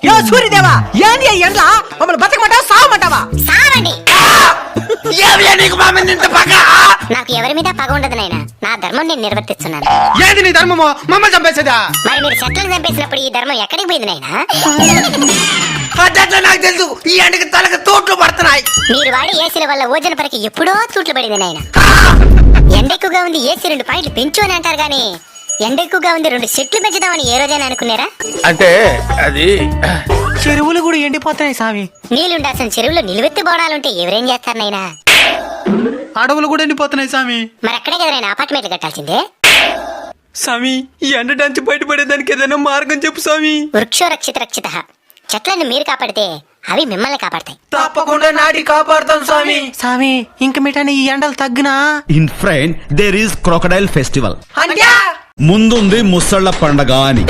యో సూర్యదేవా ఏంది ఎండ్ల మమ్మల్ని బతకమంటావా సావమంటావా? సావండి. నీకు మా మీద ఇంత పగ? నాకు ఎవరి మీద పగ ఉండదు నాయనా, నా ధర్మం నేను నిర్వర్తిస్తున్నాను. ఏది నీ ధర్మమో? మమ్మల్ని చంపేసేదా? మరి మీరు చెట్లను చంపేసినప్పుడు ఈ ధర్మం ఎక్కడికి పోయింది నాయనా? అట్లా నాకు తెలుసు. ఈ ఎండకి తలకు తోట్లు పడుతున్నాయి. మీరు వాడి ఏసీల వల్ల ఓజన పరికి ఎప్పుడో తూట్లు పడింది నాయనా. ఎండ ఎక్కువగా ఉంది, ఏసీ 2 పాయింట్లు పెంచు అని అంటారు గానీ ఎండ ఎక్కువగా ఉంది 2 చెట్లు పెంచుదామని ఏ రోజైనా అనుకున్నారా? అంటే అది చెరువులు కూడా ఎండిపోతున్నాయి స్వామి. నీళ్ళుండాల్సిన చెరువులో నిలువెత్తి బోడాలుంటే ఎవరేం చేస్తారు నాయనా? అడవులు కూడా ఎండిపోతున్నాయి స్వామి. మరి అక్కడే కదా నాయనా అపార్ట్మెంట్లు కట్టాల్సిందే. స్వామి ఈ ఎండ నుంచి బయటపడేదానికి ఏదైనా మార్గం చెప్పు స్వామి. వృక్షో రక్షిత రక్షిత. చెట్లను మీరు కాపాడితే అవి మిమ్మల్ని కాపాడతాయి. తప్పకుండా నాటి కాపాడుతాం స్వామి. స్వామి ఇంక మిఠాని ఈ ఎండలు తగ్గినా? ఇన్ ఫ్రైన్ దేర్ ఈస్ క్రొకడైల్ ఫెస్టివల్. అంటే ముందుంది ముసళ్ళ పండగ అని.